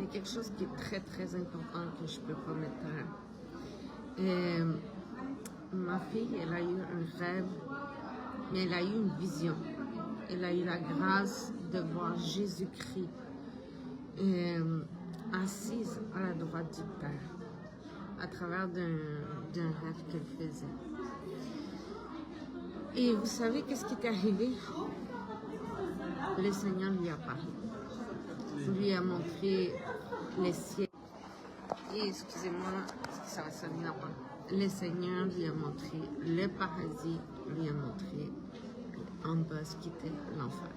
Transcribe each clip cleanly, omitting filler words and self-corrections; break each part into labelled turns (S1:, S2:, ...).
S1: il y a quelque chose qui est très, très important que je peux pas mettre. Ma fille, elle a eu un rêve, mais elle a eu une vision. Elle a eu la grâce de voir Jésus-Christ assise à la droite du Père, à travers d'un rêve qu'elle faisait. Et vous savez qu'est-ce qui est arrivé? Le Seigneur lui a parlé. Il lui a montré les ciels. Et excusez-moi, ça va sonner là-bas. Le Seigneur lui a montré le paradis, lui a montré en bas ce qui était l'enfer.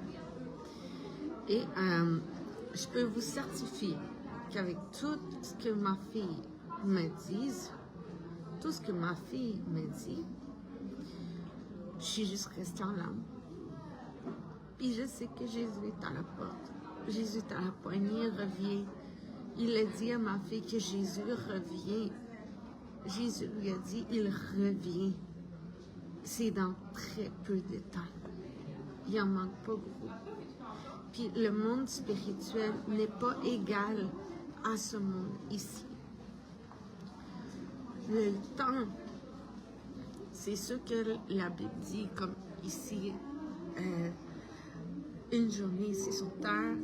S1: Et je peux vous certifier qu'avec tout ce que ma fille me dit, je suis juste restée en larmes. Puis je sais que Jésus est à la porte. Jésus est à la poignée, revient. Il a dit à ma fille que Jésus revient. Jésus lui a dit, il revient. C'est dans très peu de temps. Il en manque pas beaucoup. Puis le monde spirituel n'est pas égal à ce monde ici. Le temps, c'est ce que la Bible dit, comme ici, une journée ici sur terre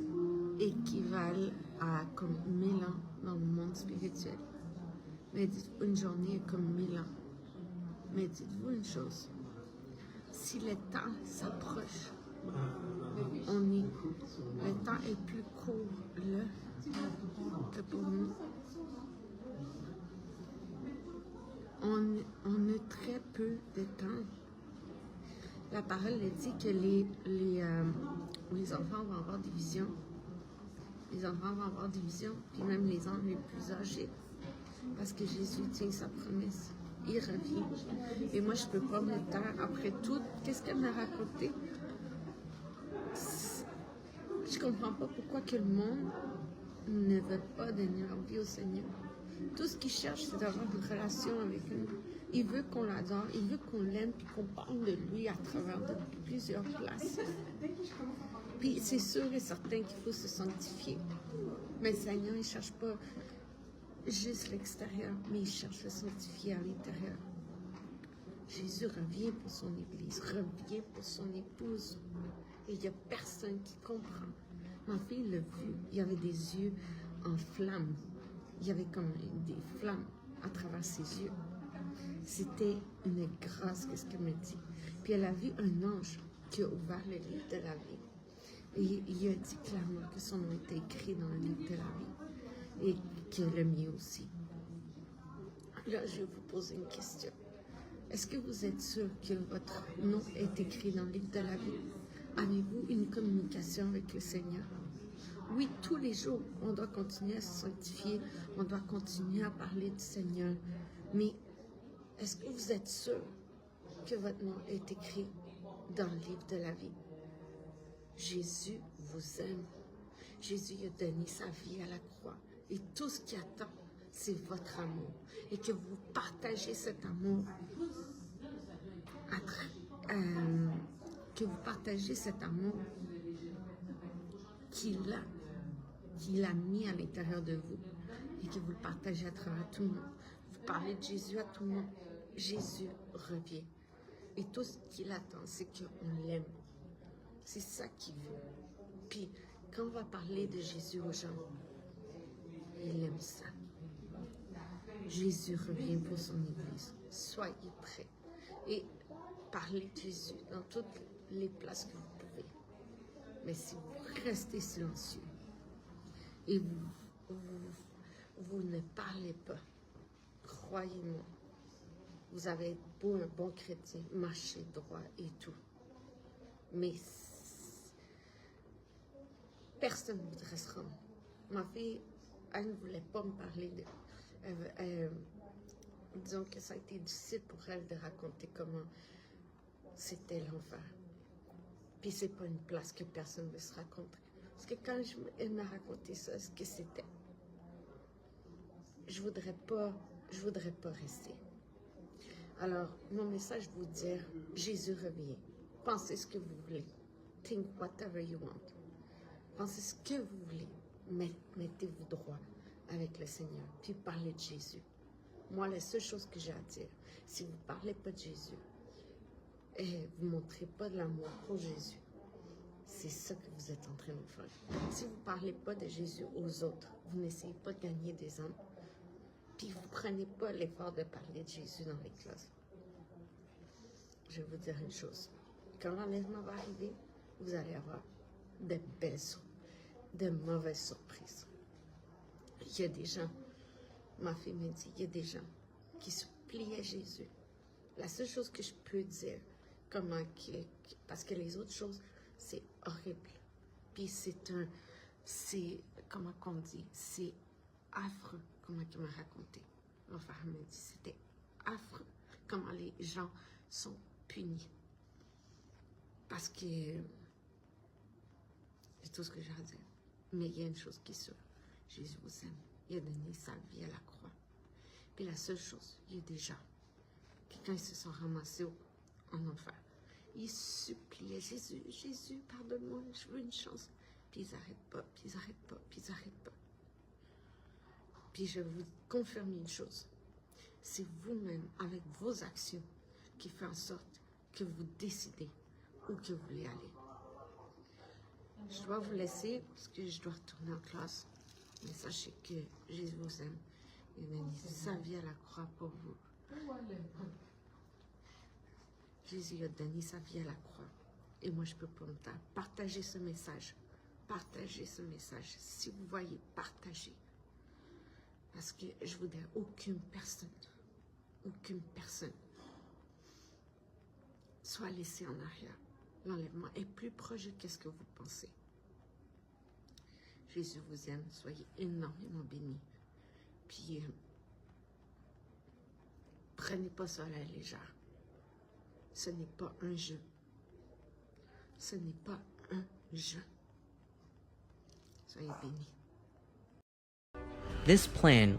S1: équivalent à comme 1000 ans dans le monde spirituel. Mais dites-vous, une journée est comme 1000 ans. Mais dites-vous une chose, si le temps s'approche, le temps est plus court là que pour nous. On a très peu de temps. La parole dit que les enfants vont avoir des visions. Les enfants vont avoir des visions, puis même les hommes les plus âgés. Parce que Jésus tient sa promesse. Il revient. Et moi, je ne peux pas me taire après tout. Qu'est-ce qu'elle m'a raconté? Je ne comprends pas pourquoi que le monde ne veut pas donner leur vie au Seigneur. Tout ce qu'il cherche, c'est d'avoir une relation avec lui. Il veut qu'on l'adore, il veut qu'on l'aime, puis qu'on parle de lui à travers de plusieurs places. Puis c'est sûr et certain qu'il faut se sanctifier. Mais le Seigneur, il ne cherche pas juste l'extérieur, mais il cherche à sanctifier à l'intérieur. Jésus revient pour son Église, revient pour son épouse. Et il n'y a personne qui comprend. Ma fille l'a vu, il y avait des yeux en flammes. Il y avait comme des flammes à travers ses yeux. C'était une grâce, qu'est-ce qu'elle me dit. Puis elle a vu un ange qui a ouvert le livre de la vie. Et il a dit clairement que son nom était écrit dans le livre de la vie. Et que le mien aussi. Là, je vais vous poser une question. Est-ce que vous êtes sûr que votre nom est écrit dans le livre de la vie? Avez-vous une communication avec le Seigneur? Oui, tous les jours, on doit continuer à se sanctifier, on doit continuer à parler du Seigneur. Mais est-ce que vous êtes sûr que votre nom est écrit dans le livre de la vie? Jésus vous aime. Jésus a donné sa vie à la croix. Et tout ce qui attend, c'est votre amour. Et que vous partagez cet amour. Que vous partagez cet amour qu'il a mis à l'intérieur de vous. Et que vous le partagez à travers tout le monde. Vous parlez de Jésus à tout le monde. Jésus revient. Et tout ce qu'il attend, c'est qu'on l'aime. C'est ça qu'il veut. Puis, quand on va parler de Jésus aux gens, il aime ça. Jésus revient pour son Église. Soyez prêts. Et parlez de Jésus dans toutes les places que vous pouvez. Mais si vous restez silencieux et vous ne parlez pas, croyez-moi, vous avez beau un bon chrétien, marcher droit et tout. Mais personne ne voudrait se rendre. Ma fille, elle ne voulait pas me parler de... disons que ça a été difficile pour elle de raconter comment c'était l'enfer. Puis c'est pas une place que personne ne veut se raconter. Parce que quand elle m'a raconté ça, ce que c'était, je voudrais pas rester. Alors, mon message vous dire, Jésus revient. Pensez ce que vous voulez. Think whatever you want. Pensez ce que vous voulez. Mettez-vous droit. avec le Seigneur, puis parlez de Jésus. Moi, la seule chose que j'ai à dire, si vous ne parlez pas de Jésus, et vous ne montrez pas de l'amour pour Jésus, c'est ça que vous êtes en train de faire. Si vous ne parlez pas de Jésus aux autres, vous n'essayez pas de gagner des âmes, puis vous ne prenez pas l'effort de parler de Jésus dans les classes. Je vais vous dire une chose. Quand l'enlèvement va arriver, vous allez avoir de belles, de mauvaises surprises. Il y a des gens, ma fille me dit, il y a des gens qui se plient à Jésus. La seule chose que je peux dire, parce que les autres choses, c'est horrible. Puis comment qu'on dit, c'est affreux, comment il m'a raconté. Mon frère m'a dit, c'était affreux, comment les gens sont punis. Parce que, c'est tout ce que j'ai à dire. Mais il y a une chose qui est sûre, Jésus vous aime. Il a donné sa vie à la croix. Puis la seule chose, il y a des gens qui, quand ils se sont ramassés en enfer, ils suppliaient Jésus, Jésus, pardonne-moi, je veux une chance. Puis ils n'arrêtent pas, puis ils n'arrêtent pas, puis ils n'arrêtent pas. Puis je vais vous confirmer une chose. C'est vous-même, avec vos actions, qui fait en sorte que vous décidez où que vous voulez aller. Je dois vous laisser parce que je dois retourner en classe. Mais sachez que Jésus vous aime. Il a donné sa vie à la croix pour vous. Jésus a donné sa vie à la croix. Et moi, je peux pas me taire. Partagez ce message. Partagez ce message. Si vous voyez, partagez. Parce que je vous dis, aucune personne soit laissée en arrière. L'enlèvement est plus proche que ce que vous pensez. Jésus vous aime. Soyez énormément bénis. Puis, prenez pas ça à la légère. Ce n'est pas un jeu. Ce n'est pas un jeu. Soyez bénis.
S2: This plan